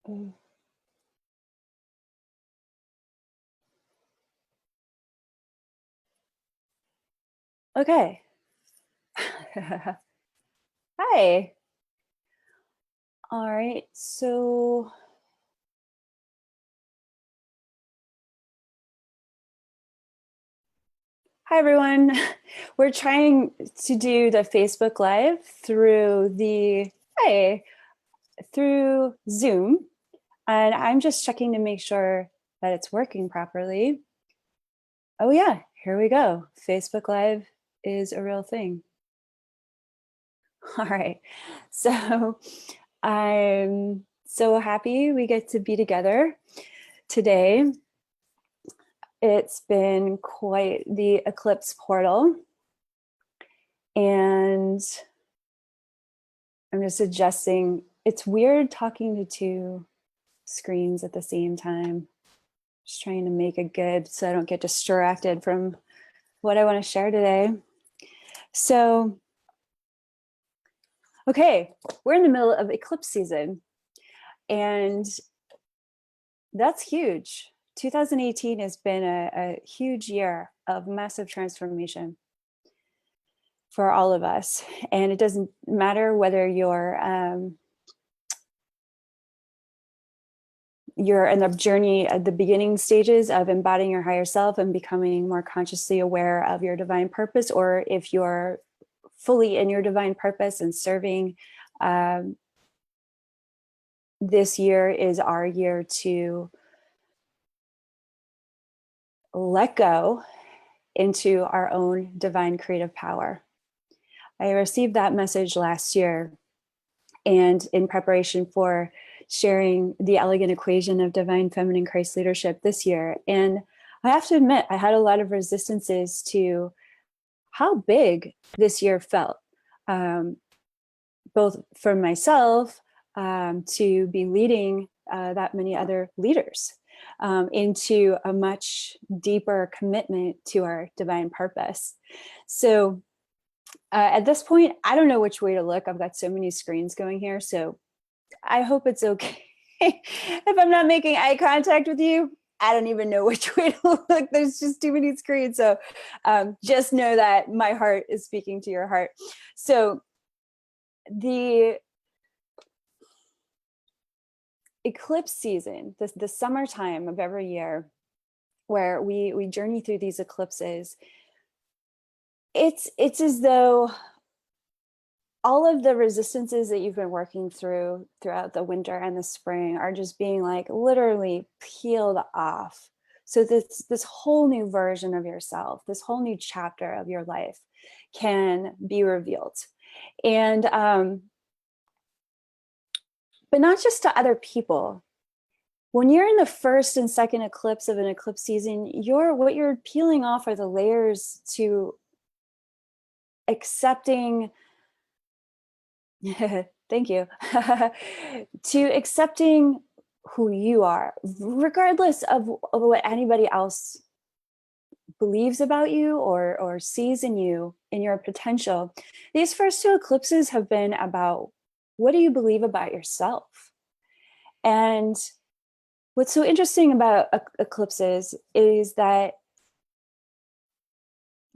Mm. Okay. Hi. All right. So, hi everyone. We're trying to do the Facebook Live through Zoom, and I'm just checking to make sure that it's working properly. Oh yeah, here we go. Facebook Live is a real thing. All right. So, I'm so happy we get to be together today. It's been quite the eclipse portal. And I'm just adjusting. It's weird talking to two screens at the same time. Just trying to make it good so I don't get distracted from what I want to share today. So, okay, we're in the middle of eclipse season, and that's huge. 2018 has been a huge year of massive transformation for all of us. And it doesn't matter whether you're in the journey at the beginning stages of embodying your higher self and becoming more consciously aware of your divine purpose, or if you're fully in your divine purpose and serving. This year is our year to let go into our own divine creative power. I received that message last year, and in preparation for sharing the elegant equation of divine feminine Christ leadership this year. And I have to admit, I had a lot of resistances to how big this year felt, both for myself to be leading that many other leaders into a much deeper commitment to our divine purpose. So at this point, I don't know which way to look. I've got so many screens going here. So I hope it's okay. If I'm not making eye contact with you, I don't even know which way to look. There's just too many screens. So just know that my heart is speaking to your heart. So the eclipse season, the summertime of every year, where we journey through these eclipses, it's as though all of the resistances that you've been working throughout the winter and the spring are just being like literally peeled off. So this whole new version of yourself, this whole new chapter of your life can be revealed. And but not just to other people. When you're in the first and second eclipse of an eclipse season, what you're peeling off are the layers to accepting thank you. To accepting who you are, regardless of what anybody else believes about you or sees in you, in your potential. These first two eclipses have been about, what do you believe about yourself? And what's so interesting about eclipses is that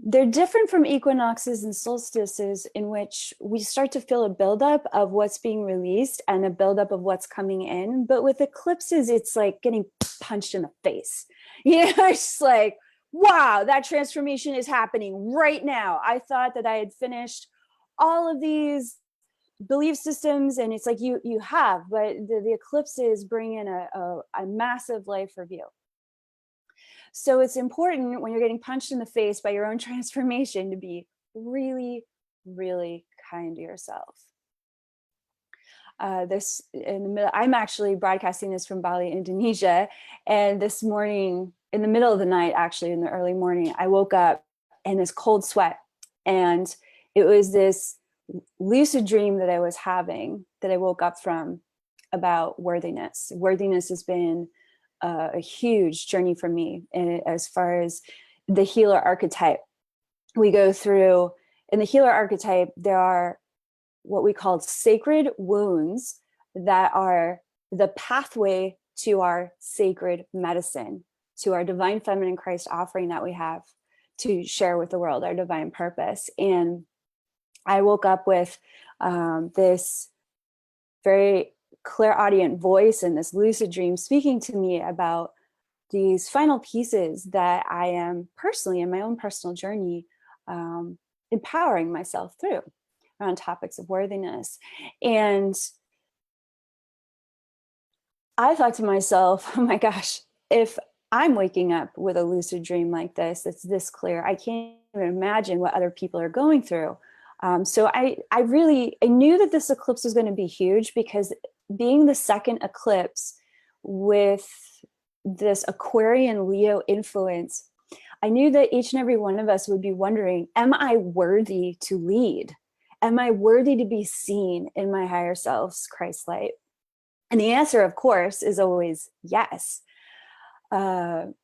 they're different from equinoxes and solstices, in which we start to feel a buildup of what's being released and a buildup of what's coming in. But with eclipses, it's like getting punched in the face. It's just like, wow, that transformation is happening right now. I thought that I had finished all of these belief systems, and it's like you have, but the eclipses bring in a massive life review. So it's important when you're getting punched in the face by your own transformation to be really, really kind to yourself. This in the middle, I'm actually broadcasting this from Bali, Indonesia. And this morning, in the middle of the night, actually in the early morning, I woke up in this cold sweat. And it was this lucid dream that I was having that I woke up from about worthiness. Worthiness has been a huge journey for me, and as far as the healer archetype. We go through, in the healer archetype, there are what we call sacred wounds that are the pathway to our sacred medicine, to our divine feminine Christ offering that we have to share with the world, our divine purpose. And I woke up with this very clairaudient voice and this lucid dream speaking to me about these final pieces that I am personally in my own personal journey empowering myself through around topics of worthiness. And I thought to myself, oh my gosh, if I'm waking up with a lucid dream like this, it's this clear, I can't even imagine what other people are going through. So I knew that this eclipse was going to be huge, because being the second eclipse with this Aquarian Leo influence, I knew that each and every one of us would be wondering, am I worthy to lead? Am I worthy to be seen in my higher self's Christ light? And the answer, of course, is always yes. But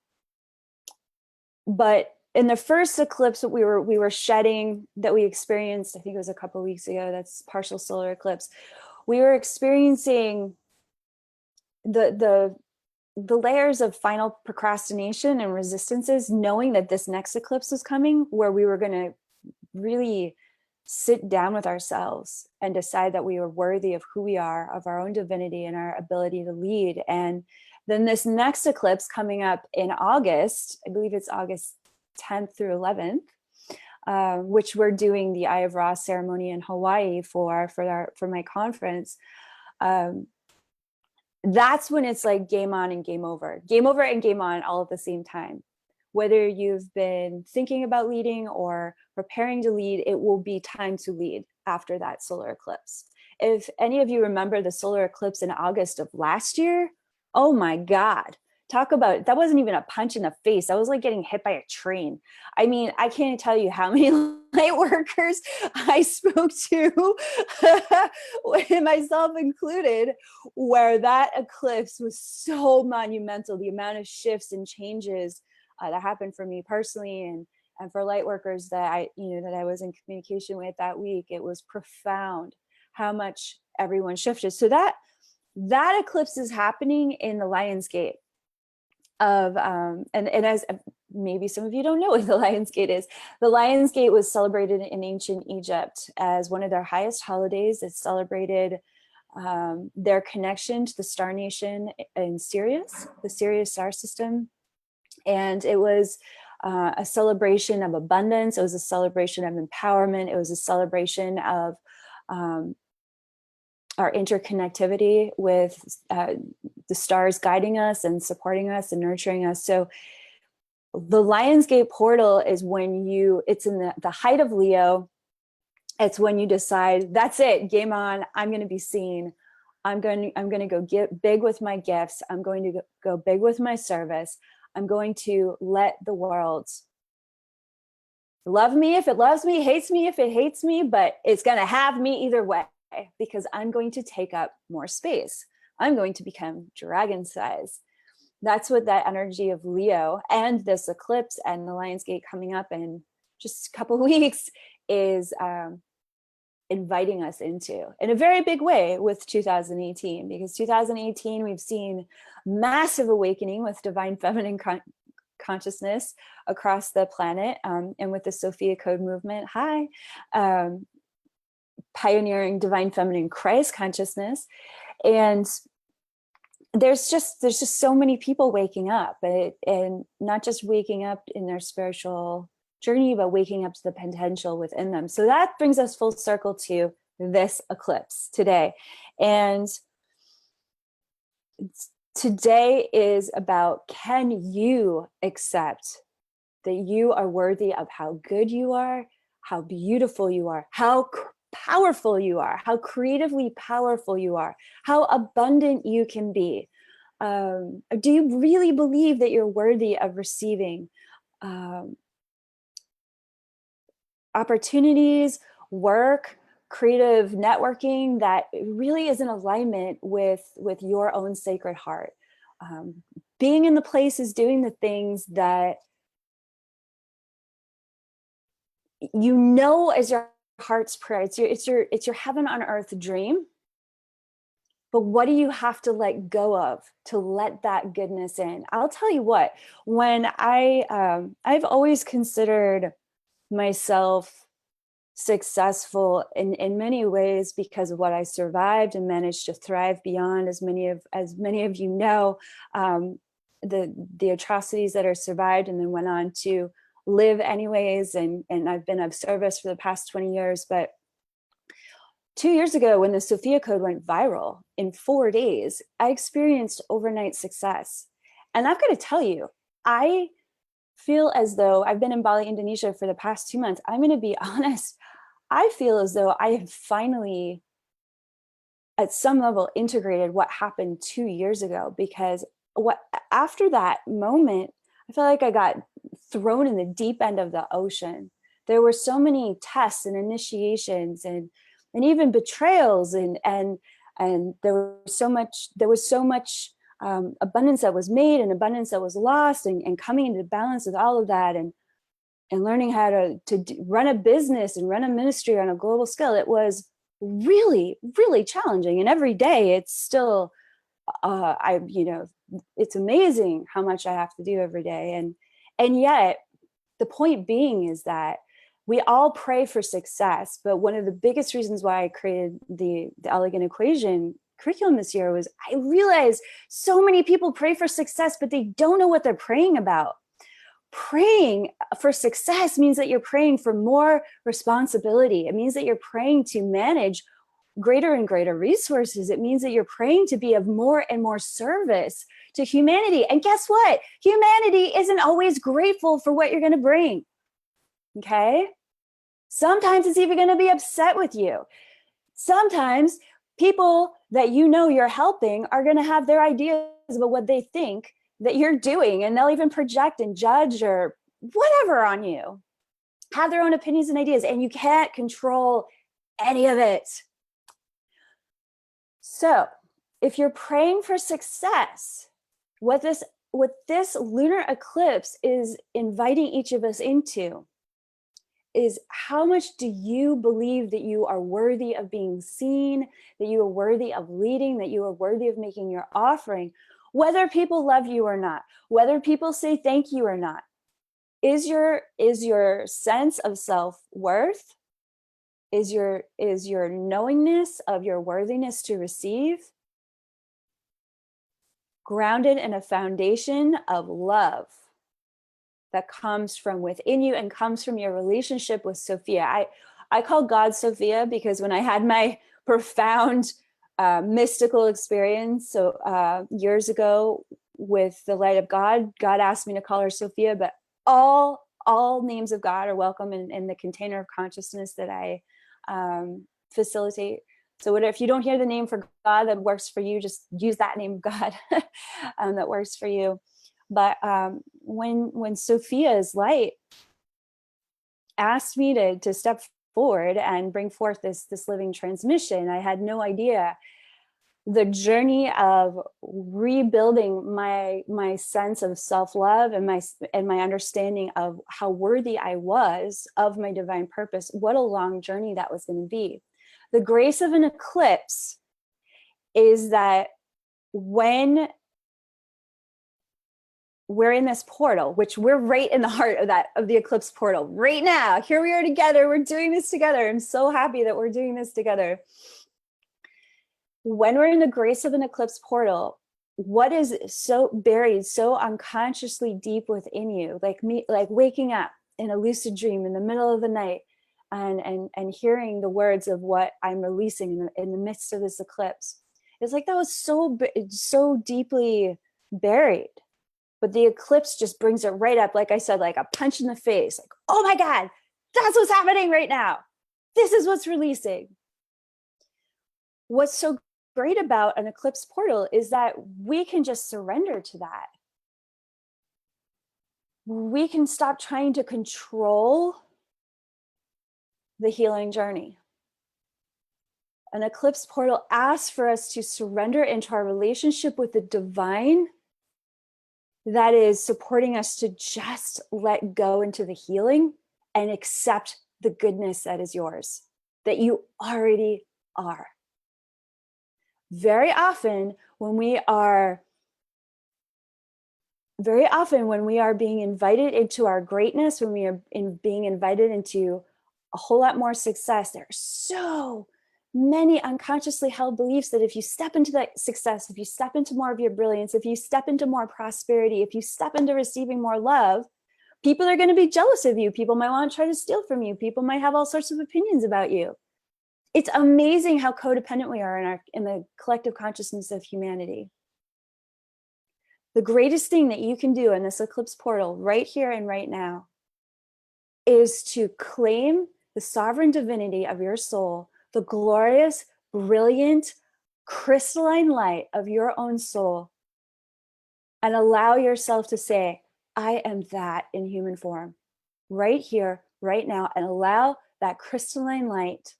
in the first eclipse that we were shedding, that we experienced, I think it was a couple of weeks ago, that's partial solar eclipse, we were experiencing the layers of final procrastination and resistances, knowing that this next eclipse was coming, where we were going to really sit down with ourselves and decide that we were worthy of who we are, of our own divinity and our ability to lead. And then this next eclipse coming up in August, I believe it's August 10th through 11th, which we're doing the Eye of Ra ceremony in Hawaii for my conference. That's when it's like game on and game over and game on all at the same time. Whether you've been thinking about leading or preparing to lead, it will be time to lead after that solar eclipse. If any of you remember the solar eclipse in August of last year, oh my God, talk about, that wasn't even a punch in the face. That was like getting hit by a train. I mean, I can't tell you how many light workers I spoke to, myself included, where that eclipse was so monumental. The amount of shifts and changes that happened for me personally, and for light workers that I was in communication with that week, it was profound how much everyone shifted. So that eclipse is happening in the Lion's Gate of, and as maybe some of you don't know what the Lion's Gate is. The Lion's Gate was celebrated in ancient Egypt as one of their highest holidays. It celebrated their connection to the star nation in Sirius, the Sirius star system. And it was a celebration of abundance. It was a celebration of empowerment. It was a celebration of our interconnectivity with the stars guiding us and supporting us and nurturing us. So the Lionsgate portal is when it's in the height of Leo. It's when you decide, that's it, game on, I'm going to be seen. I'm going to go get big with my gifts. I'm going to go big with my service. I'm going to let the world love me if it loves me, hates me if it hates me, but it's going to have me either way, because I'm going to take up more space. I'm going to become dragon size. That's what that energy of Leo and this eclipse and the Lionsgate coming up in just a couple of weeks is inviting us into, in a very big way, with 2018, because 2018 we've seen massive awakening with divine feminine consciousness across the planet, and with the Sophia code movement, pioneering divine feminine Christ consciousness. And there's just so many people waking up, and not just waking up in their spiritual journey, but waking up to the potential within them. So that brings us full circle to this eclipse today. And today is about, can you accept that you are worthy of how good you are, how beautiful you are, how powerful you are, how creatively powerful you are, how abundant you can be? Do you really believe that you're worthy of receiving opportunities, work, creative networking that really is in alignment with your own sacred heart? Being in the places, doing the things that you know as your heart's prayer. It's your heaven on earth dream. But what do you have to let go of to let that goodness in? I'll tell you what, when I've always considered myself successful in many ways because of what I survived and managed to thrive beyond, as many of you know, the atrocities that are survived, and then went on to live anyways. And I've been of service for the past 20 years. But 2 years ago, when the Sophia code went viral in 4 days, I experienced overnight success. And I've got to tell you, I feel as though I've been in Bali, Indonesia for the past 2 months. I'm going to be honest. I feel as though I have finally, at some level, integrated what happened 2 years ago, because after that moment, I feel like I got thrown in the deep end of the ocean. There were so many tests and initiations and even betrayals, and there was so much abundance that was made and abundance that was lost, and coming into balance with all of that, and learning how to run a business and run a ministry on a global scale. It was really, really challenging. And every day it's still, it's amazing how much I have to do every day. And yet the point being is that we all pray for success. But one of the biggest reasons why I created the Elegant Equation curriculum this year was I realized so many people pray for success, but they don't know what they're praying about. Praying for success means that you're praying for more responsibility. It means that you're praying to manage greater and greater resources. It means that you're praying to be of more and more service to humanity. And guess what? Humanity isn't always grateful for what you're going to bring. Okay? Sometimes it's even going to be upset with you. Sometimes people that you know you're helping are going to have their ideas about what they think that you're doing, and they'll even project and judge or whatever on you, have their own opinions and ideas, and you can't control any of it. So if you're praying for success, what this lunar eclipse is inviting each of us into is, how much do you believe that you are worthy of being seen, that you are worthy of leading, that you are worthy of making your offering, whether people love you or not, whether people say thank you or not? Is your sense of self-worth, is your knowingness of your worthiness to receive grounded in a foundation of love that comes from within you and comes from your relationship with Sophia? I call God Sophia because when I had my profound mystical experience years ago with the light of God, God asked me to call her Sophia, but all names of God are welcome in the container of consciousness that I facilitate. So if you don't hear the name for God that works for you, just use that name of God that works for you. But when Sophia's light asked me to step forward and bring forth this living transmission, I had no idea the journey of rebuilding my sense of self-love and my understanding of how worthy I was of my divine purpose. What a long journey that was going to be. The grace of an eclipse is that when we're in this portal, which we're right in the heart of the eclipse portal right now. Here we are together. We're doing this together. I'm so happy that we're doing this together. When we're in the grace of an eclipse portal, what is so buried, so unconsciously deep within you, like waking up in a lucid dream in the middle of the night and hearing the words of what I'm releasing in the midst of this eclipse. It's like that was so deeply buried. But the eclipse just brings it right up, like I said, like a punch in the face. Like, oh my God, that's what's happening right now. This is what's releasing. What's so great about an eclipse portal is that we can just surrender to that. We can stop trying to control the healing journey. An eclipse portal asks for us to surrender into our relationship with the divine that is supporting us to just let go into the healing and accept the goodness that is yours, that you already are. Very often when we are being invited into our greatness, when we are being invited into a whole lot more success, there are so many unconsciously held beliefs that if you step into that success, if you step into more of your brilliance, if you step into more prosperity, if you step into receiving more love, people are going to be jealous of you. People might want to try to steal from you. People might have all sorts of opinions about you. It's amazing how codependent we are in the collective consciousness of humanity. The greatest thing that you can do in this eclipse portal right here and right now is to claim the sovereign divinity of your soul, the glorious, brilliant, crystalline light of your own soul, and allow yourself to say, I am that in human form, right here, right now, and allow that crystalline light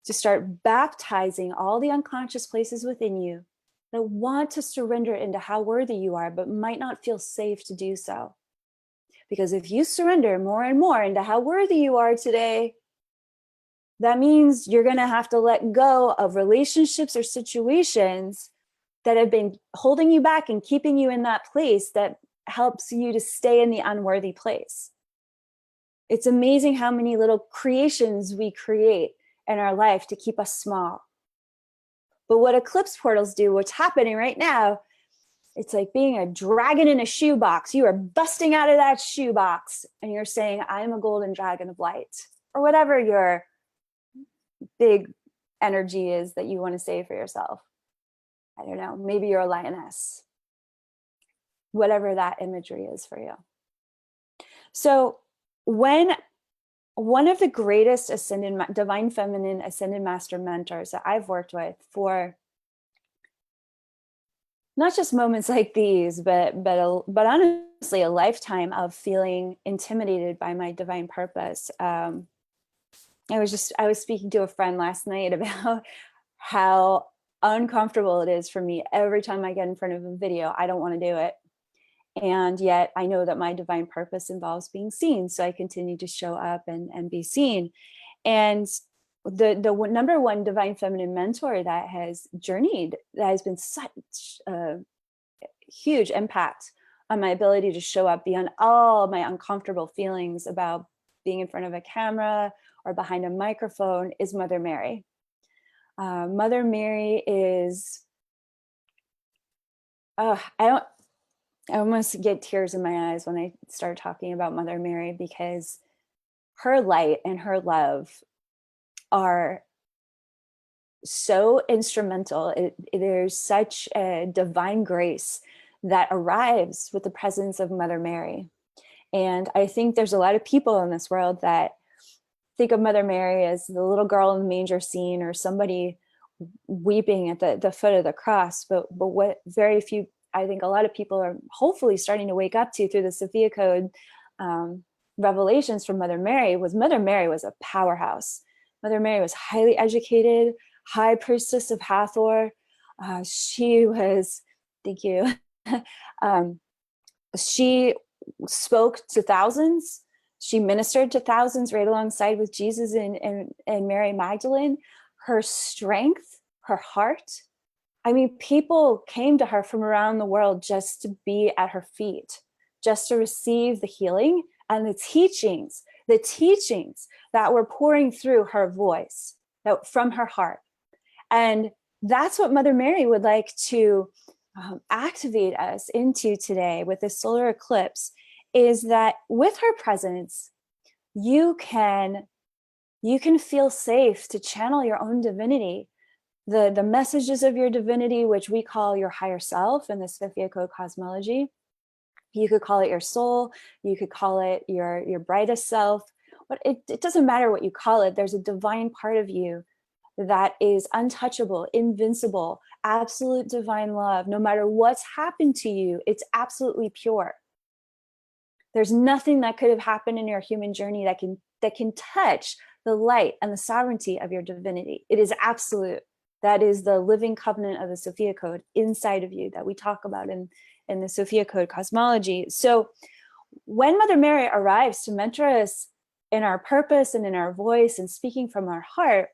to start baptizing all the unconscious places within you that want to surrender into how worthy you are, but might not feel safe to do so. Because if you surrender more and more into how worthy you are today, that means you're going to have to let go of relationships or situations that have been holding you back and keeping you in that place that helps you to stay in the unworthy place. It's amazing how many little creations we create in our life to keep us small. But what eclipse portals do, what's happening right now, it's like being a dragon in a shoebox. You are busting out of that shoebox and you're saying, I'm a golden dragon of light, or whatever your big energy is that you want to say for yourself. I don't know, maybe you're a lioness, whatever that imagery is for you. So when one of the greatest divine feminine ascended master mentors that I've worked with for not just moments like these, but honestly, a lifetime of feeling intimidated by my divine purpose. I was speaking to a friend last night about how uncomfortable it is for me every time I get in front of a video. I don't want to do it. And yet I know that my divine purpose involves being seen. So I continue to show up and be seen. And the number one divine feminine mentor that has journeyed, that has been such a huge impact on my ability to show up beyond all my uncomfortable feelings about being in front of a camera or behind a microphone, is Mother Mary. Mother Mary is, I almost get tears in my eyes when I start talking about Mother Mary, because her light and her love are so instrumental. There's such a divine grace that arrives with the presence of Mother Mary. And I think there's a lot of people in this world that think of Mother Mary as the little girl in the manger scene, or somebody weeping at the foot of the cross. But what very few, I think a lot of people are hopefully starting to wake up to through the Sophia Code revelations from Mother Mary was a powerhouse. Mother Mary was highly educated, high priestess of Hathor. She was, thank you. She spoke to thousands. She ministered to thousands right alongside with Jesus and Mary Magdalene. Her strength, her heart. I mean, people came to her from around the world just to be at her feet, just to receive the healing and the teachings that were pouring through her voice, that from her heart. And that's what Mother Mary would like to activate us into today with this solar eclipse, is that with her presence, you can feel safe to channel your own divinity, the messages of your divinity, which we call your higher self in the Sophia Code cosmology. You could call it your soul, you could call it your brightest self, but it doesn't matter what you call it. There's a divine part of you that is untouchable, invincible, absolute divine love. No matter what's happened to you, it's absolutely pure. There's nothing that could have happened in your human journey that can touch the light and the sovereignty of your divinity. It is absolute. That is the living covenant of the Sophia Code inside of you that we talk about in the Sophia Code cosmology. So when Mother Mary arrives to mentor us in our purpose and in our voice and speaking from our heart,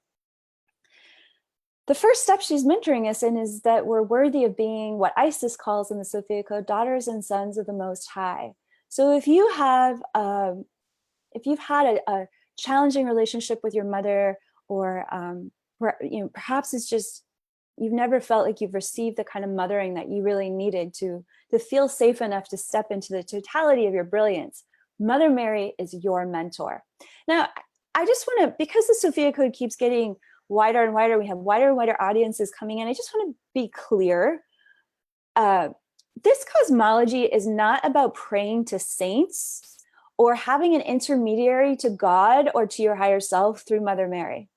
The first step she's mentoring us in is that we're worthy of being what Isis calls in the Sophia Code, daughters and sons of the Most High. So if you have, if you've had a challenging relationship with your mother, or perhaps it's just you've never felt like you've received the kind of mothering that you really needed to feel safe enough to step into the totality of your brilliance, Mother Mary is your mentor. Now, I just want to, because the Sophia Code keeps getting wider and wider, we have wider and wider audiences coming in, I just want to be clear. This cosmology is not about praying to saints or having an intermediary to God or to your higher self through Mother Mary.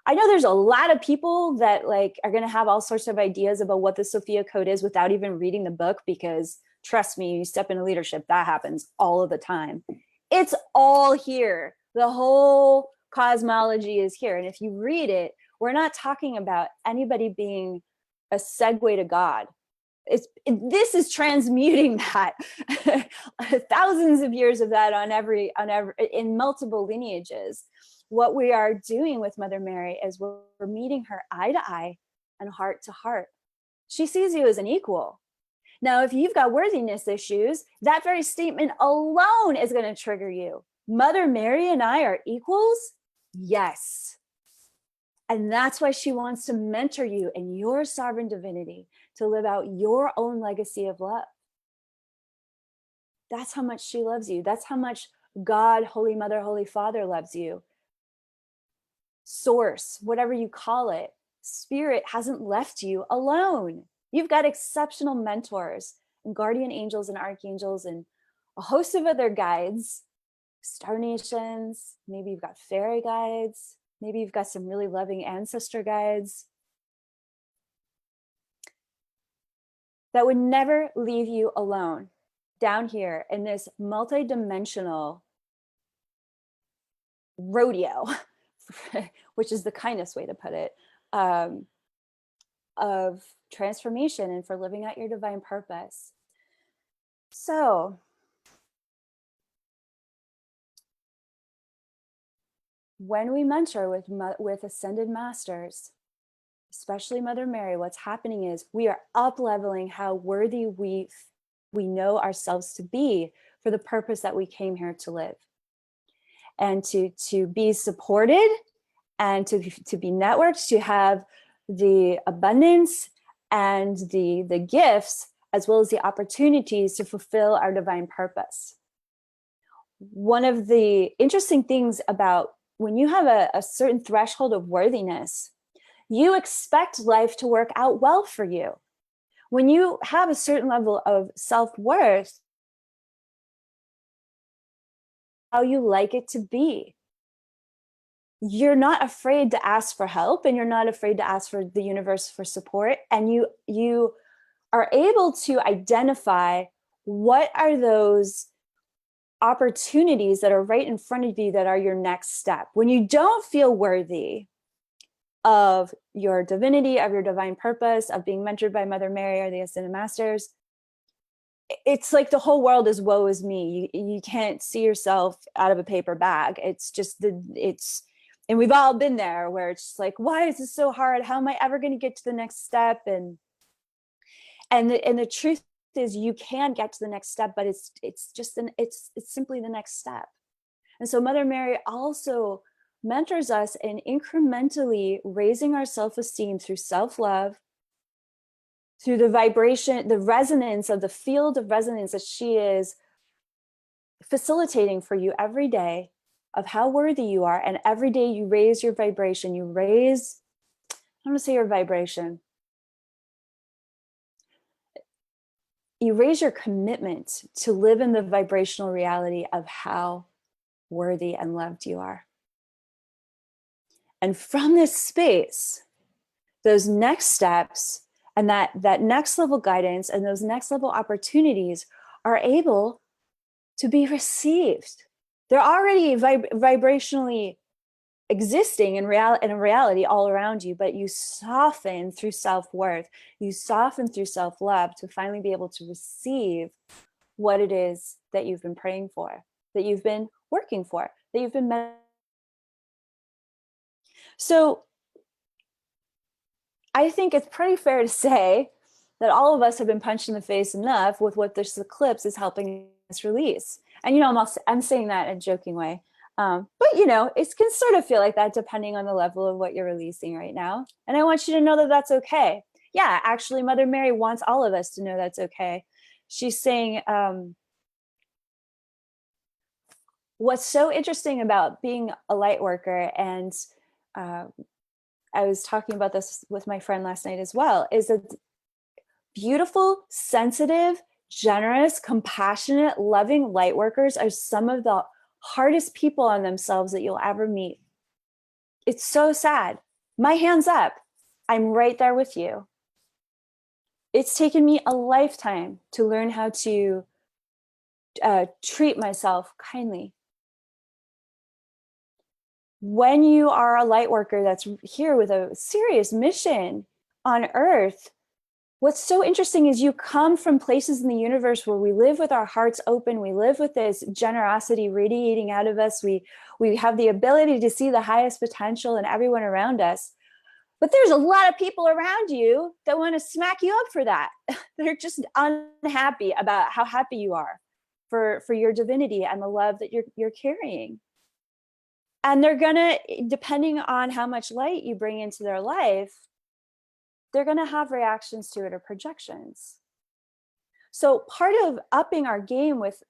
I know there's a lot of people that are going to have all sorts of ideas about what the Sophia Code is without even reading the book, because trust me, you step into leadership, that happens all of the time. It's all here. The whole cosmology is here. And if you read it, we're not talking about anybody being a segue to God. This is transmuting that. Thousands of years of that on every in multiple lineages. What we are doing with Mother Mary is we're meeting her eye to eye and heart to heart. She sees you as an equal. Now, if you've got worthiness issues, that very statement alone is going to trigger you. Mother Mary and I are equals? Yes. And that's why she wants to mentor you in your sovereign divinity to live out your own legacy of love. That's how much she loves you. That's how much God, Holy Mother, Holy Father loves you. Source, whatever you call it, Spirit hasn't left you alone. You've got exceptional mentors and guardian angels and archangels and a host of other guides, star nations. Maybe you've got fairy guides. Maybe you've got some really loving ancestor guides that would never leave you alone down here in this multidimensional rodeo, which is the kindest way to put it, of transformation and for living out your divine purpose. So when we mentor with ascended masters, especially Mother Mary, what's happening is we are up-leveling how worthy we know ourselves to be for the purpose that we came here to live, and to be supported and to be networked, to have the abundance and the gifts, as well as the opportunities to fulfill our divine purpose. One of the interesting things about when you have a certain threshold of worthiness, you expect life to work out well for you. When you have a certain level of self-worth, how you like it to be. You're not afraid to ask for help, and you're not afraid to ask for the universe for support. And you are able to identify what are those opportunities that are right in front of you that are your next step. When you don't feel worthy of your divinity, of your divine purpose, of being mentored by Mother Mary or the Ascended Masters, it's like the whole world is woe is me. You can't see yourself out of a paper bag. It's just and we've all been there where it's just like, why is this so hard? How am I ever going to get to the next step? And the truth is, you can get to the next step, but it's simply the next step. And so Mother Mary also mentors us in incrementally raising our self-esteem through self-love, through the vibration, the resonance of the field of resonance that she is facilitating for you every day, of how worthy you are. And every day you raise your vibration, I don't want to say your vibration, you raise your commitment to live in the vibrational reality of how worthy and loved you are. And from this space, those next steps and that next level guidance and those next level opportunities are able to be received. They're already vibrationally existing in reality all around you, but you soften through self-worth, you soften through self-love to finally be able to receive what it is that you've been praying for, that you've been working for, that you've been. So I think it's pretty fair to say that all of us have been punched in the face enough with what this eclipse is helping us release. And, I'm saying that in a joking way. But, it can sort of feel like that depending on the level of what you're releasing right now. And I want you to know that that's okay. Yeah, actually, Mother Mary wants all of us to know that's okay. She's saying, what's so interesting about being a light worker, and I was talking about this with my friend last night as well, is that beautiful, sensitive, generous, compassionate, loving light workers are some of the hardest people on themselves that you'll ever meet. It's so sad. My hands up. I'm right there with you. It's taken me a lifetime to learn how to treat myself kindly. When you are a light worker that's here with a serious mission on Earth, what's so interesting is you come from places in the universe where we live with our hearts open. We live with this generosity radiating out of us. We have the ability to see the highest potential in everyone around us. But there's a lot of people around you that want to smack you up for that. They're just unhappy about how happy you are for your divinity and the love that you're carrying. And they're gonna, depending on how much light you bring into their life, they're gonna have reactions to it or projections. So part of upping our game with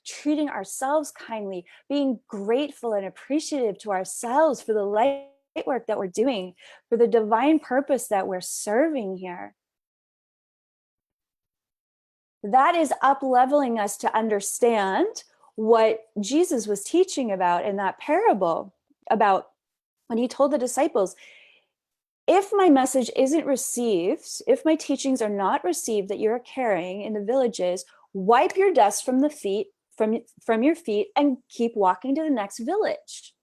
treating ourselves kindly, being grateful and appreciative to ourselves for the light work that we're doing, for the divine purpose that we're serving here. That is up-leveling us to understand what Jesus was teaching about in that parable, about when he told the disciples, if my message isn't received, if my teachings are not received that you're carrying in the villages, wipe your dust from the feet, from your feet, and keep walking to the next village.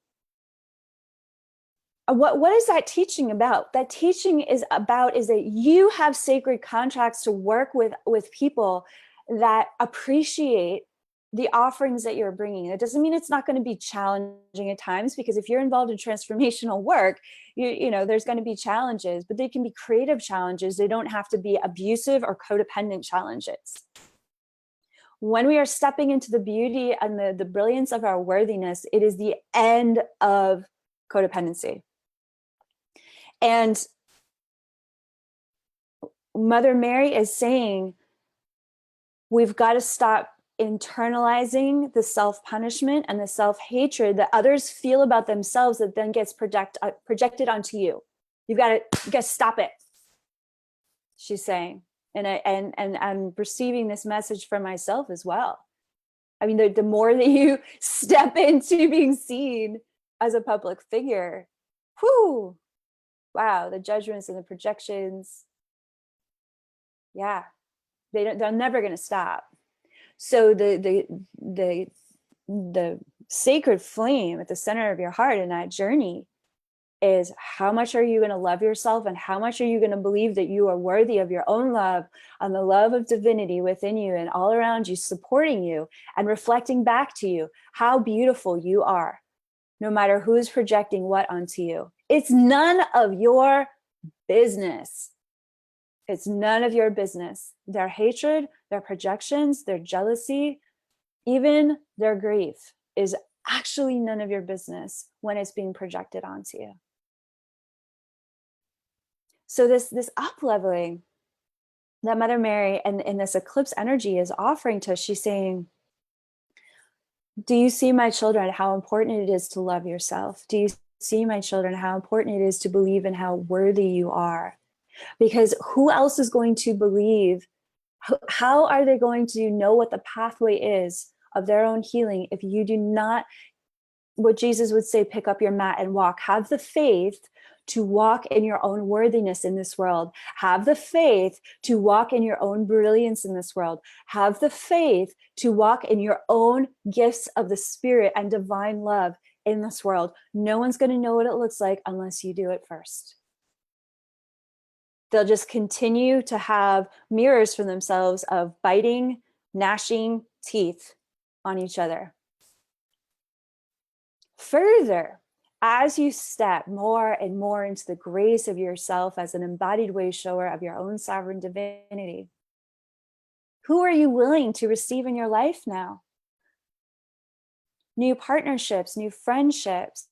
What is that teaching about? That teaching is that you have sacred contracts to work with people that appreciate the offerings that you're bringing. It doesn't mean it's not going to be challenging at times, because if you're involved in transformational work, there's going to be challenges, but they can be creative challenges. They don't have to be abusive or codependent challenges. When we are stepping into the beauty and the brilliance of our worthiness, it is the end of codependency. And Mother Mary is saying, we've got to stop internalizing the self-punishment and the self-hatred that others feel about themselves that then gets projected onto you. You got to stop it, she's saying. And I'm receiving this message from myself as well. I mean, the more that you step into being seen as a public figure, whoo, wow, the judgments and the projections, yeah, they're never going to stop. So the sacred flame at the center of your heart in that journey is, how much are you going to love yourself, and how much are you going to believe that you are worthy of your own love and the love of divinity within you and all around you, supporting you and reflecting back to you how beautiful you are, no matter who's projecting what onto you. It's none of your business. It's none of your business. Their hatred, their projections, their jealousy, even their grief is actually none of your business when it's being projected onto you. So this up-leveling that Mother Mary and this eclipse energy is offering to us, she's saying, do you see, my children, how important it is to love yourself? Do you see, my children, how important it is to believe in how worthy you are? Because who else is going to believe? How are they going to know what the pathway is of their own healing if you do not, what Jesus would say, pick up your mat and walk? Have the faith to walk in your own worthiness in this world. Have the faith to walk in your own brilliance in this world. Have the faith to walk in your own gifts of the Spirit and divine love in this world. No one's going to know what it looks like unless you do it first. They'll just continue to have mirrors for themselves of biting, gnashing teeth on each other. Further, as you step more and more into the grace of yourself as an embodied way shower of your own sovereign divinity, who are you willing to receive in your life now? New partnerships, new friendships,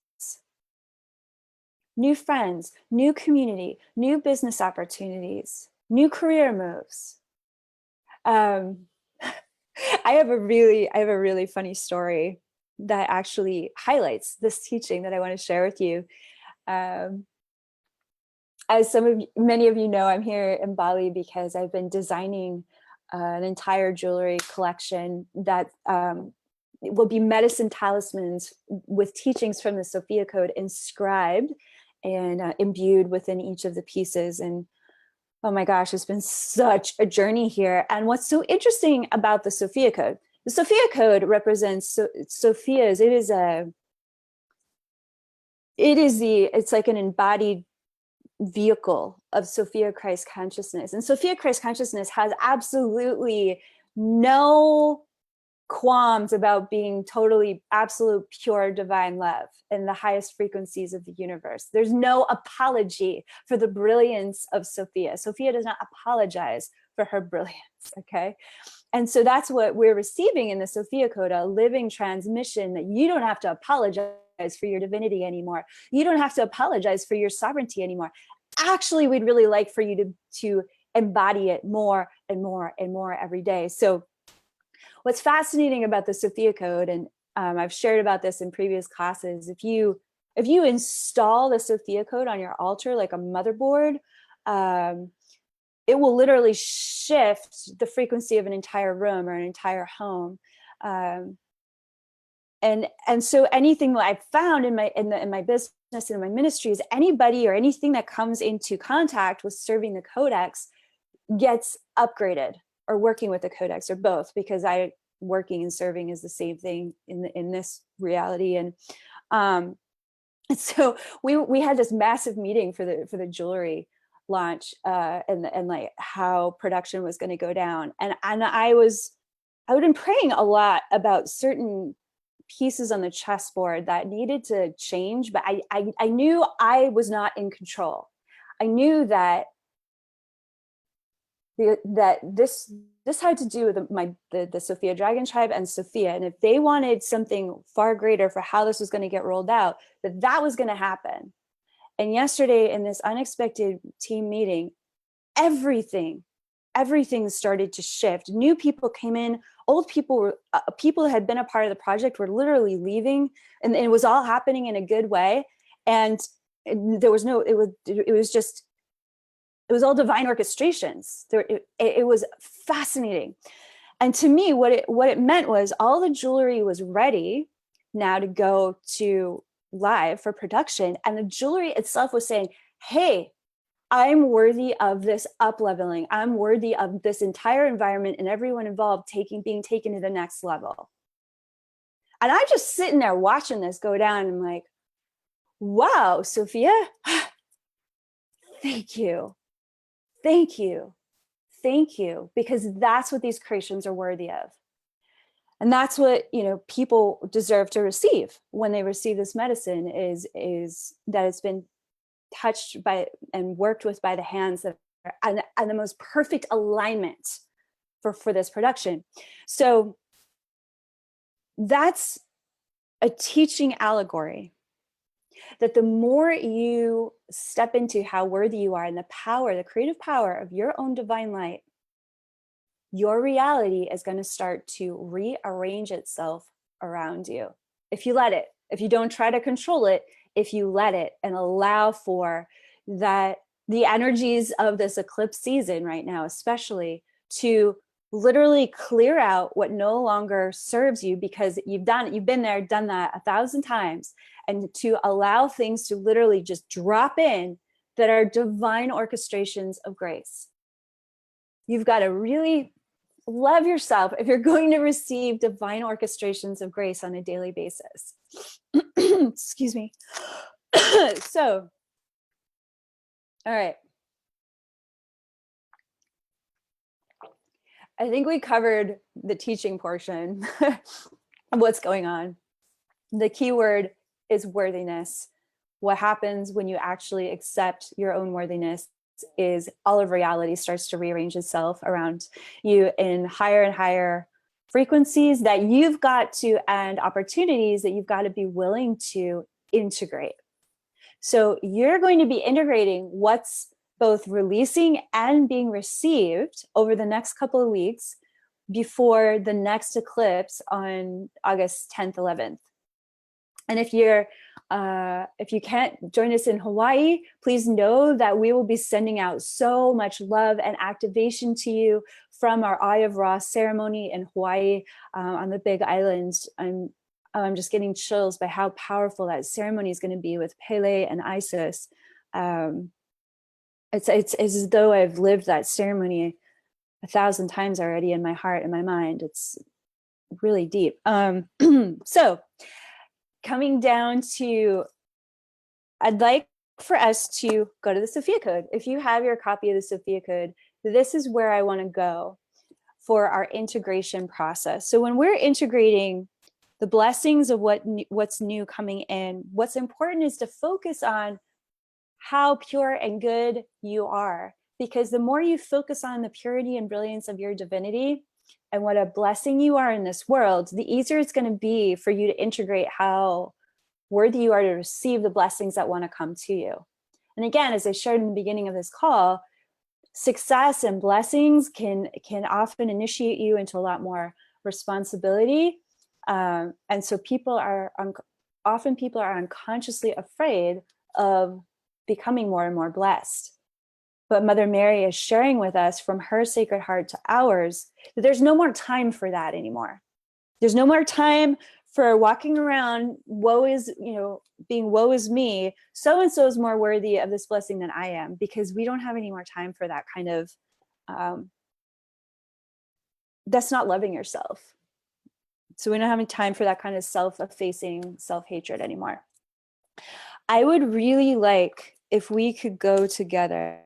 new friends, new community, new business opportunities, new career moves. I have a really funny story that actually highlights this teaching that I want to share with you. As many of you know, I'm here in Bali because I've been designing an entire jewelry collection that will be medicine talismans with teachings from the Sophia Code inscribed and imbued within each of the pieces. And oh my gosh, it's been such a journey here. And what's so interesting about the Sophia Code represents Sophia's, it's like an embodied vehicle of Sophia Christ consciousness. And Sophia Christ consciousness has absolutely no qualms about being totally absolute pure divine love in the highest frequencies of the universe. There's no apology for the brilliance of Sophia. Sophia does not apologize for her brilliance, okay? And so that's what we're receiving in the Sophia Code, a living transmission that you don't have to apologize for your divinity anymore. You don't have to apologize for your sovereignty anymore. Actually, we'd really like for you to embody it more and more and more every day. So what's fascinating about the Sophia Code, and I've shared about this in previous classes, if you install the Sophia Code on your altar like a motherboard, it will literally shift the frequency of an entire room or an entire home. And so anything that I've found in my business and in my ministries, anybody or anything that comes into contact with serving the codex gets upgraded, or working with the codex, or both, because working and serving is the same thing in this reality. And so we had this massive meeting for the jewelry launch, and like how production was going to go down. And I would been praying a lot about certain pieces on the chessboard that needed to change, but I knew I was not in control. I knew that this had to do with the Sophia Dragon Tribe and Sophia, and if they wanted something far greater for how this was going to get rolled out, that was going to happen. And yesterday in this unexpected team meeting, everything started to shift. New people came in, old people were people that had been a part of the project were literally leaving, and it was all happening in a good way. And there was no, it was all divine orchestrations. It was fascinating. And to me, what it meant was all the jewelry was ready now to go to live for production. And the jewelry itself was saying, hey, I'm worthy of this up leveling. I'm worthy of this entire environment and everyone involved being taken to the next level. And I'm just sitting there watching this go down. And I'm like, wow, Sophia, thank you. Thank you. Thank you. Because that's what these creations are worthy of. And that's what, people deserve to receive when they receive this medicine is that it's been touched by and worked with by the hands that are and the most perfect alignment for this production. So that's a teaching allegory that the more you step into how worthy you are and the power, the creative power of your own divine light, your reality is going to start to rearrange itself around you. If you let it, if you don't try to control it, if you let it and allow for that, the energies of this eclipse season right now, especially, to literally clear out what no longer serves you, because you've been there, done that 1,000 times, and to allow things to literally just drop in that are divine orchestrations of grace. You've got to really love yourself if you're going to receive divine orchestrations of grace on a daily basis. Excuse me. So, all right. I think we covered the teaching portion of what's going on. The key word is worthiness. what happens when you actually accept your own worthiness is all of reality starts to rearrange itself around you in higher and higher frequencies that you've got to, and opportunities that you've got to be willing to integrate. So you're going to be integrating what's both releasing and being received over the next couple of weeks before the next eclipse on August 10th, 11th. And if you can't join us in Hawaii, please know that we will be sending out so much love and activation to you from our Eye of Ra ceremony in Hawaii on the Big Island. I'm just getting chills by how powerful that ceremony is going to be with Pele and Isis. It's as though I've lived that ceremony 1,000 times already in my heart and my mind. It's really deep. So coming down to, I'd like for us to go to the Sophia Code. If you have your copy of the Sophia Code, this is where I want to go for our integration process. So when we're integrating the blessings of what's new coming in, what's important is to focus on how pure and good you are. Because the more you focus on the purity and brilliance of your divinity and what a blessing you are in this world, the easier it's going to be for you to integrate how worthy you are to receive the blessings that want to come to you. And again, as I shared in the beginning of this call, success and blessings can often initiate you into a lot more responsibility. And so often people are unconsciously afraid of becoming more and more blessed. But Mother Mary is sharing with us from her sacred heart to ours that there's no more time for that anymore. There's no more time for walking around being woe is me. So-and-so is more worthy of this blessing than I am, because we don't have any more time for that kind of, that's not loving yourself. So we don't have any time for that kind of self-effacing self-hatred anymore. I would really like if we could go together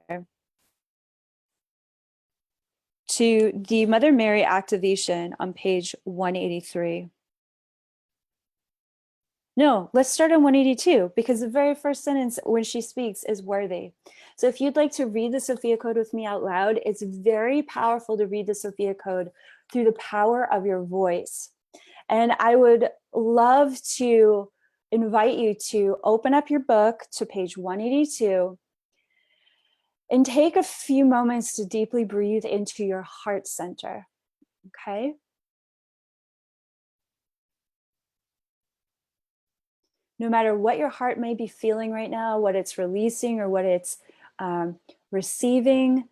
to the Mother Mary activation on page 183. No, let's start on 182, because the very first sentence when she speaks is worthy. So if you'd like to read the Sophia Code with me out loud, it's very powerful to read the Sophia Code through the power of your voice. And I would love to invite you to open up your book to page 182 and take a few moments to deeply breathe into your heart center, okay? No matter what your heart may be feeling right now, what it's releasing or what it's receiving,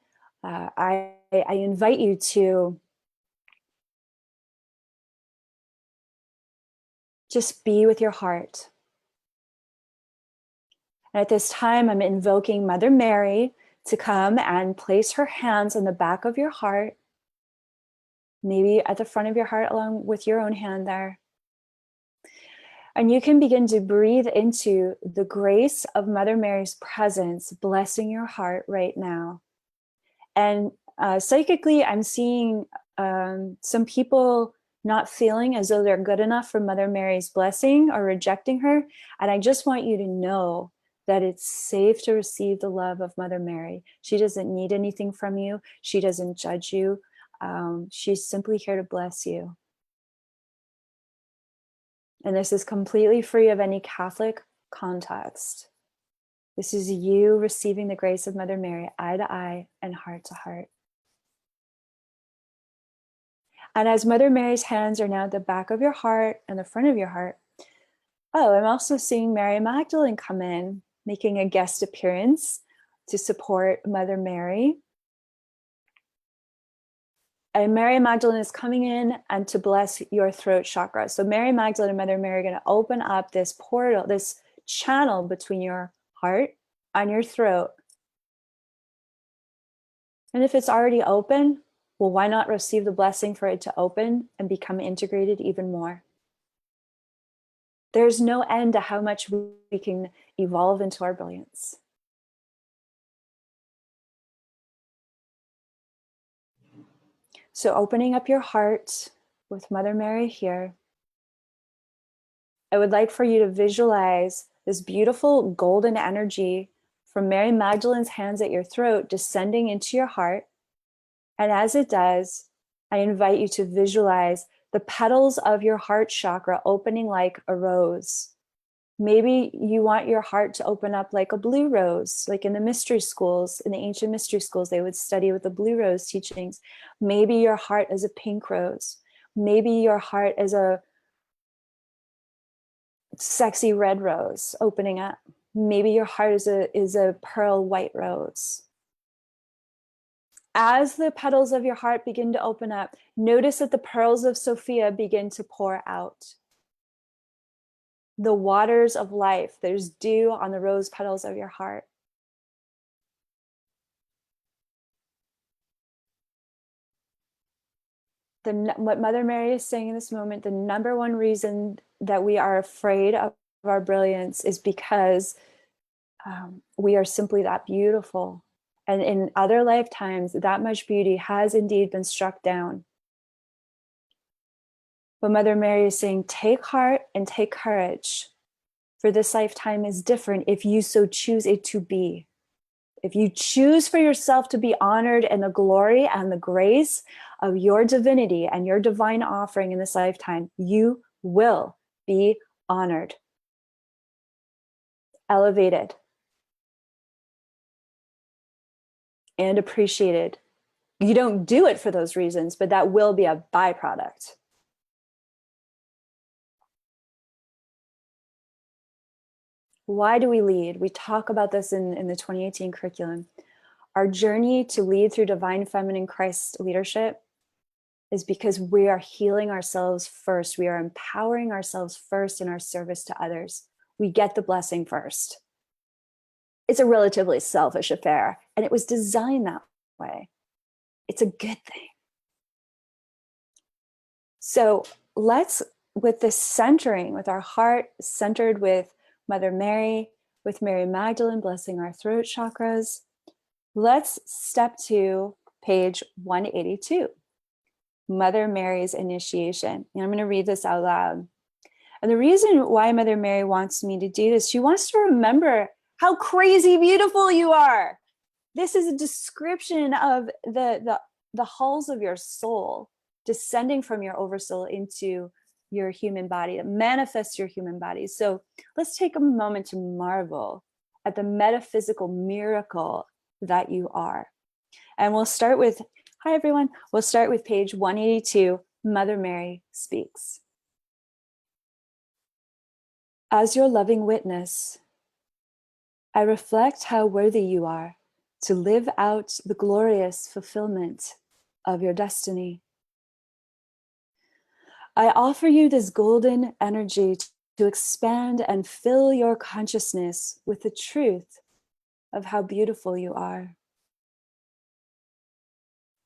I invite you to just be with your heart. And at this time, I'm invoking Mother Mary to come and place her hands on the back of your heart, maybe at the front of your heart along with your own hand there. And you can begin to breathe into the grace of Mother Mary's presence, blessing your heart right now. And psychically, I'm seeing some people not feeling as though they're good enough for Mother Mary's blessing or rejecting her. And I just want you to know that it's safe to receive the love of Mother Mary. She doesn't need anything from you. She doesn't judge you. She's simply here to bless you. And this is completely free of any Catholic context. This is you receiving the grace of Mother Mary, eye to eye and heart to heart. And as Mother Mary's hands are now at the back of your heart and the front of your heart, I'm also seeing Mary Magdalene come in, making a guest appearance to support Mother Mary. And Mary Magdalene is coming in and to bless your throat chakra. So Mary Magdalene and Mother Mary are going to open up this portal, this channel between your heart and your throat. And if it's already open, well, why not receive the blessing for it to open and become integrated even more? There's no end to how much we can evolve into our brilliance. So opening up your heart with Mother Mary here, I would like for you to visualize this beautiful golden energy from Mary Magdalene's hands at your throat descending into your heart. And as it does, I invite you to visualize the petals of your heart chakra opening like a rose. Maybe you want your heart to open up like a blue rose, like in the mystery schools, in the ancient mystery schools, they would study with the blue rose teachings. Maybe your heart is a pink rose. Maybe your heart is a sexy red rose opening up. Maybe your heart is a pearl white rose. As the petals of your heart begin to open up, notice that the pearls of Sophia begin to pour out. The waters of life, there's dew on the rose petals of your heart. What Mother Mary is saying in this moment, the number one reason that we are afraid of our brilliance is because we are simply that beautiful. And in other lifetimes, that much beauty has indeed been struck down. But Mother Mary is saying, take heart and take courage, for this lifetime is different if you so choose it to be. If you choose for yourself to be honored in the glory and the grace of your divinity and your divine offering in this lifetime, you will be honored, elevated, and appreciated. You don't do it for those reasons, but that will be a byproduct. Why do we lead? We talk about this in the 2018 curriculum. Our journey to lead through divine feminine Christ leadership is because we are healing ourselves first. We are empowering ourselves first in our service to others. We get the blessing first. It's a relatively selfish affair, and it was designed that way. It's a good thing. So let's, with this centering, with our heart centered with Mother Mary, with Mary Magdalene blessing our throat chakras, let's step to page 182, Mother Mary's initiation. And I'm going to read this out loud. And the reason why Mother Mary wants me to do this, she wants to remember how crazy beautiful you are. This is a description of the halls of your soul descending from your oversoul into your human body, that manifests your human body. So let's take a moment to marvel at the metaphysical miracle that you are. And we'll start with, hi everyone, we'll start with page 182, Mother Mary speaks. As your loving witness, I reflect how worthy you are to live out the glorious fulfillment of your destiny. I offer you this golden energy to expand and fill your consciousness with the truth of how beautiful you are.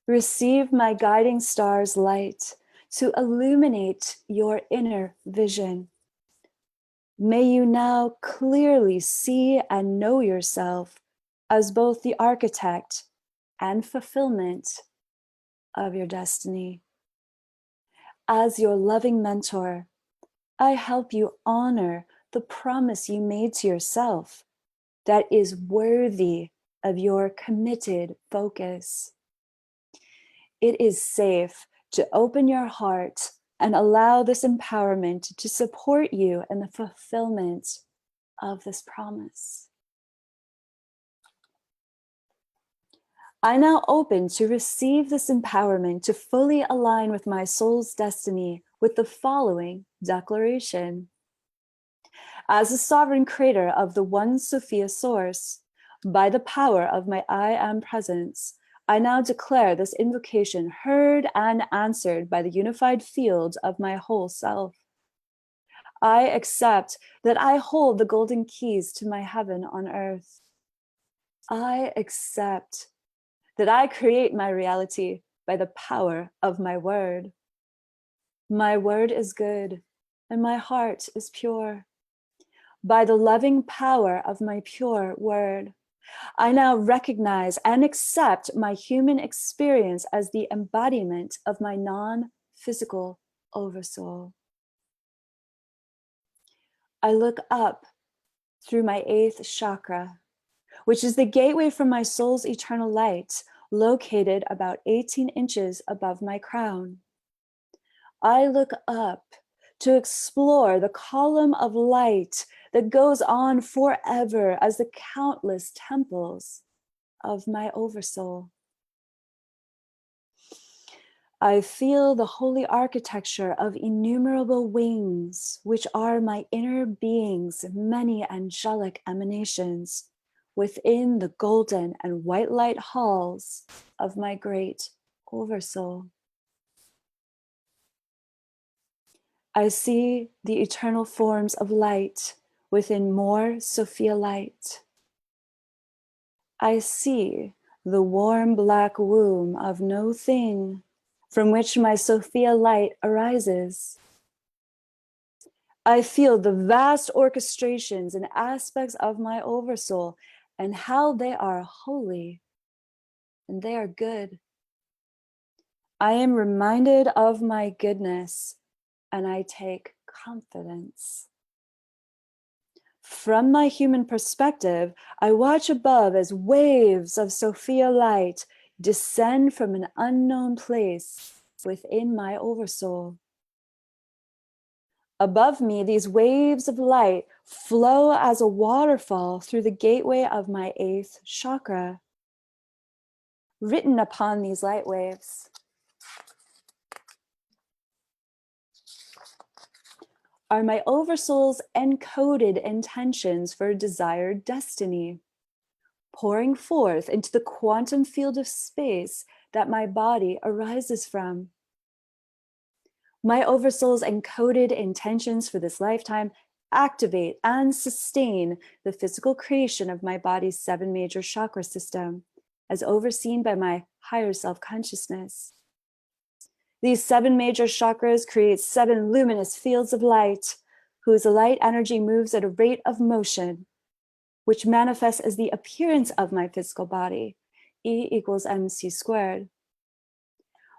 Receive my guiding star's light to illuminate your inner vision. May you now clearly see and know yourself as both the architect and fulfillment of your destiny. As your loving mentor, I help you honor the promise you made to yourself that is worthy of your committed focus. It is safe to open your heart and allow this empowerment to support you in the fulfillment of this promise. I now open to receive this empowerment to fully align with my soul's destiny with the following declaration. As the sovereign creator of the one Sophia source, by the power of my I am presence, I now declare this invocation heard and answered by the unified field of my whole self. I accept that I hold the golden keys to my heaven on earth. I accept that I create my reality by the power of my word. My word is good, and my heart is pure. By the loving power of my pure word, I now recognize and accept my human experience as the embodiment of my non-physical oversoul. I look up through my 8th chakra, which is the gateway from my soul's eternal light, located about 18 inches above my crown. I look up to explore the column of light that goes on forever as the countless temples of my oversoul. I feel the holy architecture of innumerable wings, which are my inner being's many angelic emanations within the golden and white light halls of my great oversoul. I see the eternal forms of light within more Sophia light. I see the warm black womb of no thing from which my Sophia light arises. I feel the vast orchestrations and aspects of my oversoul and how they are holy and they are good. I am reminded of my goodness and I take confidence. From my human perspective, I watch above as waves of Sophia light descend from an unknown place within my oversoul. Above me, these waves of light flow as a waterfall through the gateway of my 8th chakra. Written upon these light waves are my oversoul's encoded intentions for desired destiny, pouring forth into the quantum field of space that my body arises from. My oversoul's encoded intentions for this lifetime activate and sustain the physical creation of my body's 7 major chakra system, as overseen by my higher self-consciousness. These 7 major chakras create 7 luminous fields of light, whose light energy moves at a rate of motion, which manifests as the appearance of my physical body, E equals mc squared.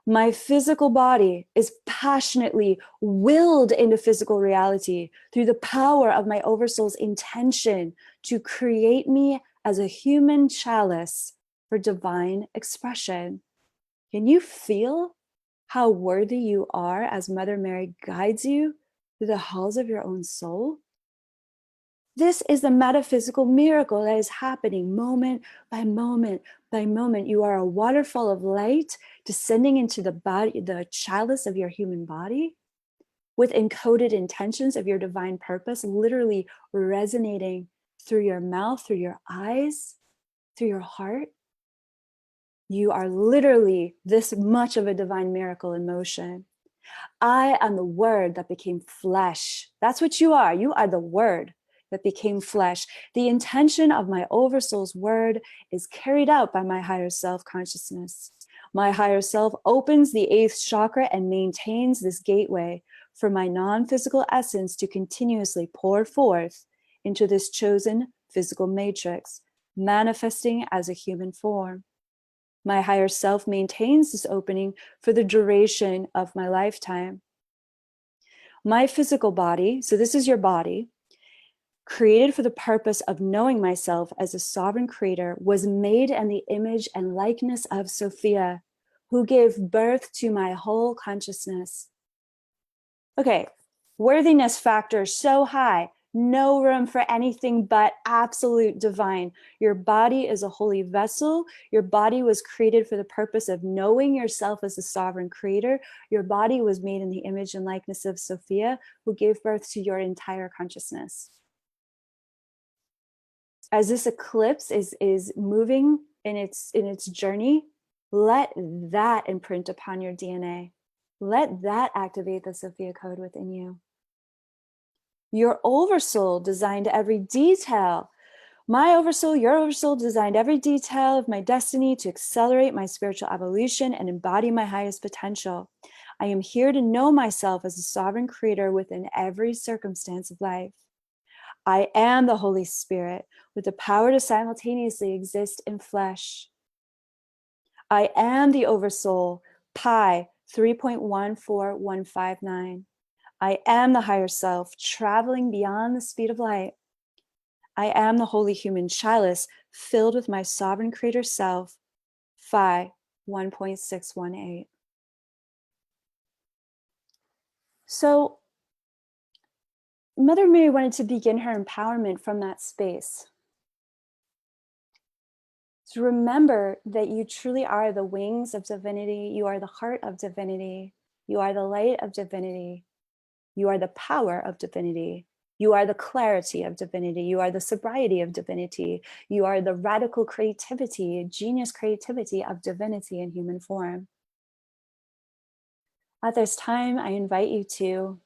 My physical body is passionately willed into physical reality through the power of my oversoul's intention to create me as a human chalice for divine expression. Can you feel how worthy you are as Mother Mary guides you through the halls of your own soul? This is the metaphysical miracle that is happening moment by moment by moment. You are a waterfall of light descending into the body, the chalice of your human body, with encoded intentions of your divine purpose, literally resonating through your mouth, through your eyes, through your heart. You are literally this much of a divine miracle in motion. I am the word that became flesh. That's what you are. You are the word that became flesh. The intention of my oversoul's word is carried out by my higher self consciousness. My higher self opens the 8th chakra and maintains this gateway for my non-physical essence to continuously pour forth into this chosen physical matrix, manifesting as a human form. My higher self maintains this opening for the duration of my lifetime. My physical body, so this is your body, created for the purpose of knowing myself as a sovereign creator, was made in the image and likeness of Sophia, who gave birth to my whole consciousness. Okay, worthiness factor so high, no room for anything but absolute divine. Your body is a holy vessel. Your body was created for the purpose of knowing yourself as a sovereign creator. Your body was made in the image and likeness of Sophia, who gave birth to your entire consciousness. As this eclipse is moving in its journey, let that imprint upon your DNA. Let that activate the Sophia code within you. Your oversoul designed every detail. My oversoul, your oversoul designed every detail of my destiny to accelerate my spiritual evolution and embody my highest potential. I am here to know myself as a sovereign creator within every circumstance of life. I am the Holy Spirit with the power to simultaneously exist in flesh. I am the oversoul, pi 3.14159. I am the higher self, traveling beyond the speed of light. I am the holy human chalice filled with my sovereign creator self, Phi 1.618. So Mother Mary wanted to begin her empowerment from that space. To remember that you truly are the wings of divinity, you are the heart of divinity, you are the light of divinity, you are the power of divinity, you are the clarity of divinity, you are the sobriety of divinity, you are the radical creativity, genius creativity of divinity in human form. At this time, I invite you to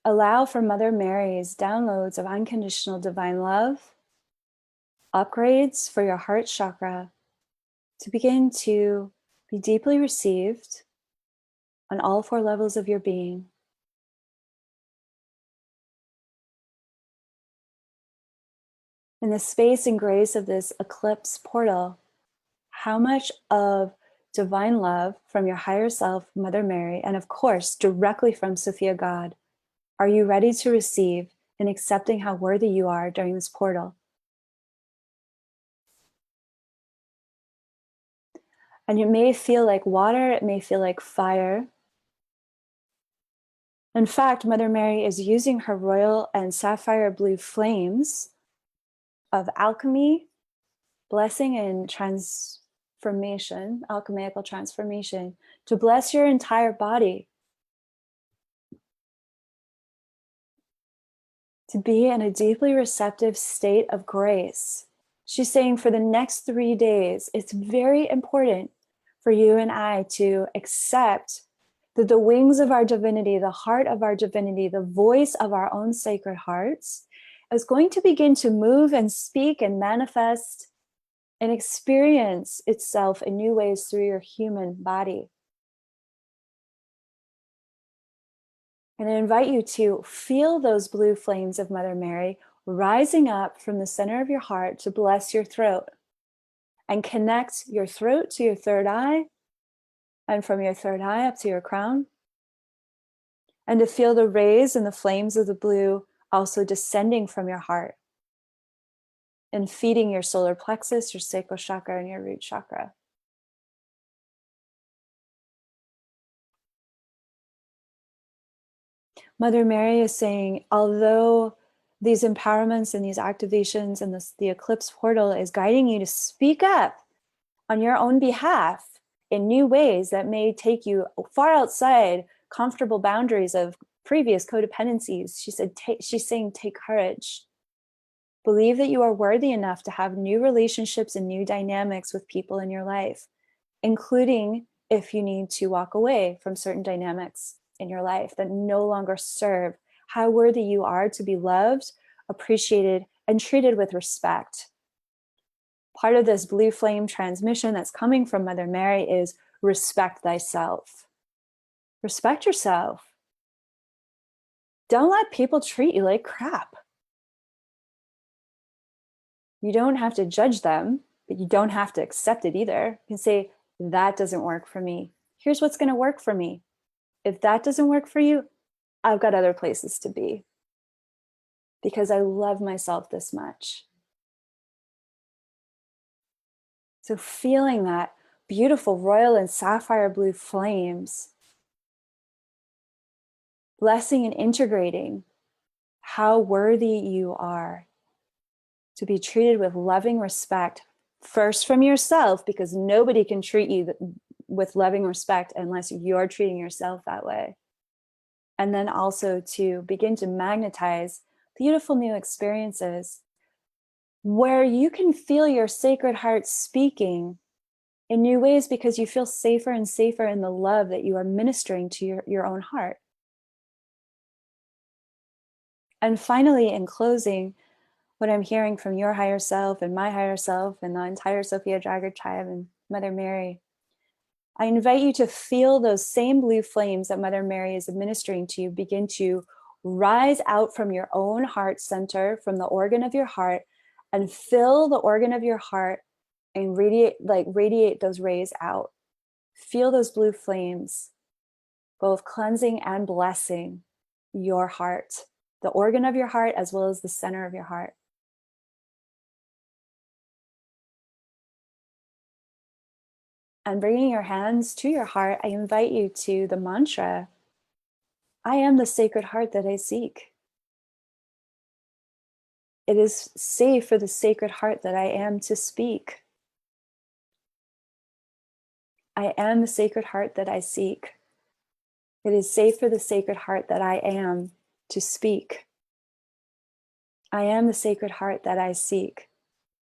allow for Mother Mary's downloads of unconditional divine love, upgrades for your heart chakra, to begin to be deeply received on all 4 levels of your being. In the space and grace of this eclipse portal, how much of divine love from your higher self, Mother Mary, and of course, directly from Sophia God, are you ready to receive in accepting how worthy you are during this portal? And it may feel like water, it may feel like fire. In fact, Mother Mary is using her royal and sapphire blue flames of alchemy, blessing, and transformation, alchemical transformation, to bless your entire body, to be in a deeply receptive state of grace. She's saying for the next 3 days, it's very important for you and I to accept that the wings of our divinity, the heart of our divinity, the voice of our own sacred hearts is going to begin to move and speak and manifest and experience itself in new ways through your human body. And I invite you to feel those blue flames of Mother Mary rising up from the center of your heart to bless your throat, and connect your throat to your third eye, and from your third eye up to your crown. And to feel the rays and the flames of the blue also descending from your heart and feeding your solar plexus, your sacral chakra, and your root chakra. Mother Mary is saying, although these empowerments and these activations and the eclipse portal is guiding you to speak up on your own behalf in new ways that may take you far outside comfortable boundaries of previous codependencies, she's saying, take courage. Believe that you are worthy enough to have new relationships and new dynamics with people in your life, including if you need to walk away from certain dynamics in your life that no longer serve how worthy you are to be loved, appreciated, and treated with respect. Part of this blue flame transmission that's coming from Mother Mary is respect thyself. Respect yourself. Don't let people treat you like crap. You don't have to judge them, but you don't have to accept it either. You can say, that doesn't work for me. Here's what's going to work for me. If that doesn't work for you, I've got other places to be because I love myself this much. So feeling that beautiful royal and sapphire blue flames, blessing and integrating how worthy you are to be treated with loving respect, first from yourself, because nobody can treat you with loving respect unless you're treating yourself that way. And then also to begin to magnetize beautiful new experiences where you can feel your sacred heart speaking in new ways because you feel safer and safer in the love that you are ministering to your own heart. And finally, in closing, what I'm hearing from your higher self and my higher self and the entire Sophia Dragon tribe and Mother Mary, I invite you to feel those same blue flames that Mother Mary is administering to you begin to rise out from your own heart center, from the organ of your heart, and fill the organ of your heart and radiate those rays out. Feel those blue flames, both cleansing and blessing your heart the organ of your heart as well as the center of your heart. And bringing your hands to your heart, I invite you to the mantra, I am the sacred heart that I seek. It is safe for the sacred heart that I am to speak. I am the sacred heart that I seek. It is safe for the sacred heart that I am to speak. I am the sacred heart that I seek.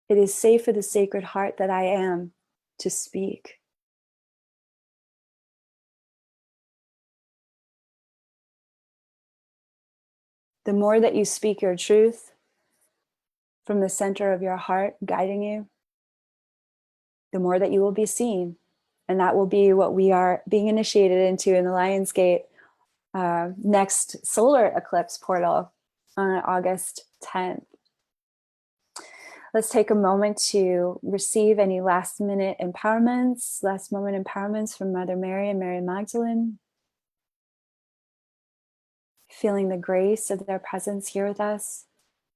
It is safe for the sacred heart that I am to speak. The more that you speak your truth from the center of your heart guiding you, the more that you will be seen. And that will be what we are being initiated into in the Lionsgate next solar eclipse portal on August 10th. Let's take a moment to receive any last moment empowerments from Mother Mary and Mary Magdalene. Feeling the grace of their presence here with us,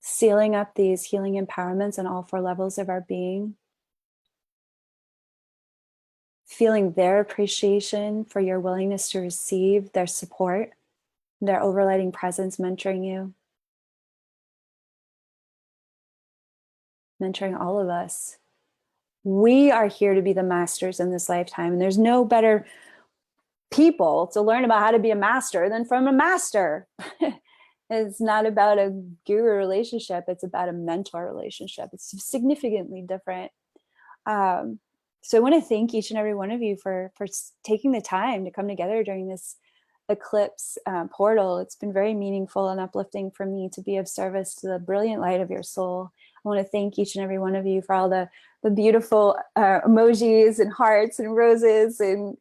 sealing up these healing empowerments on all 4 levels of our being. Feeling their appreciation for your willingness to receive their support, their overlighting presence mentoring you. Mentoring all of us. We are here to be the masters in this lifetime, and there's no better people to learn about how to be a master than from a master. It's not about a guru relationship, it's about a mentor relationship. It's significantly different. So I want to thank each and every one of you for taking the time to come together during this eclipse portal. It's been very meaningful and uplifting for me to be of service to the brilliant light of your soul. I want to thank each and every one of you for all the beautiful emojis and hearts and roses and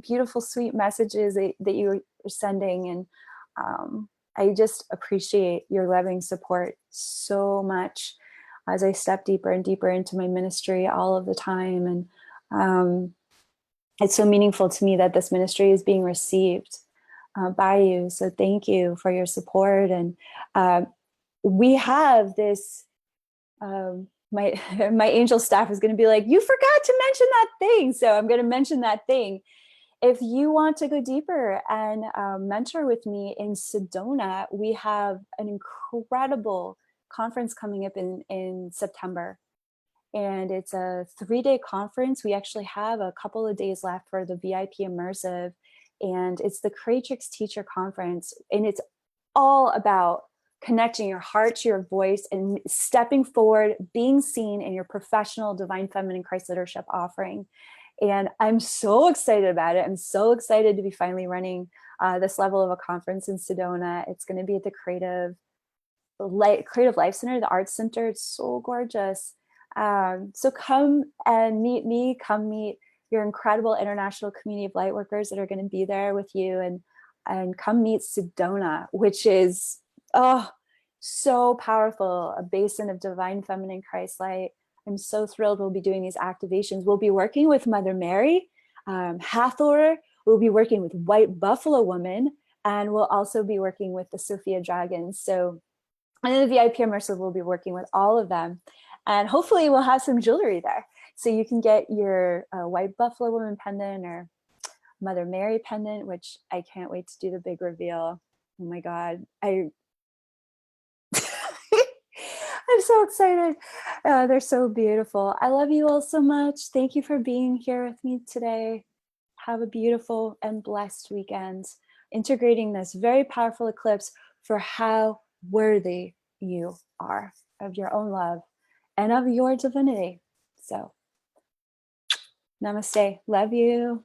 beautiful, sweet messages that you are sending. And I just appreciate your loving support so much as I step deeper and deeper into my ministry all of the time. And it's so meaningful to me that this ministry is being received by you. So thank you for your support. And we have this, my angel staff is going to be like, you forgot to mention that thing. So I'm going to mention that thing. If you want to go deeper and mentor with me in Sedona, we have an incredible conference coming up in September. And it's a 3-day conference. We actually have a couple of days left for the VIP immersive. And it's the Creatrix Teacher Conference. And it's all about connecting your heart to your voice and stepping forward, being seen in your professional Divine Feminine Christ Leadership offering. And I'm so excited about it. I'm so excited to be finally running this level of a conference in Sedona. It's going to be at the Creative Life Center, the Arts Center. It's so gorgeous. So come and meet me. Come meet your incredible international community of lightworkers that are going to be there with you, and come meet Sedona, which is so powerful, a basin of divine feminine Christ light. I'm so thrilled we'll be doing these activations. We'll be working with Mother Mary, Hathor. We'll be working with White Buffalo Woman, and we'll also be working with the Sophia Dragons. So, and then the VIP immersive will be working with all of them. And hopefully we'll have some jewelry there. So you can get your White Buffalo Woman pendant or Mother Mary pendant, which I can't wait to do the big reveal. Oh my God. I'm so excited. They're so beautiful. I love you all so much. Thank you for being here with me today. Have a beautiful and blessed weekend, integrating this very powerful eclipse for how worthy you are of your own love and of your divinity. So, namaste. Love you.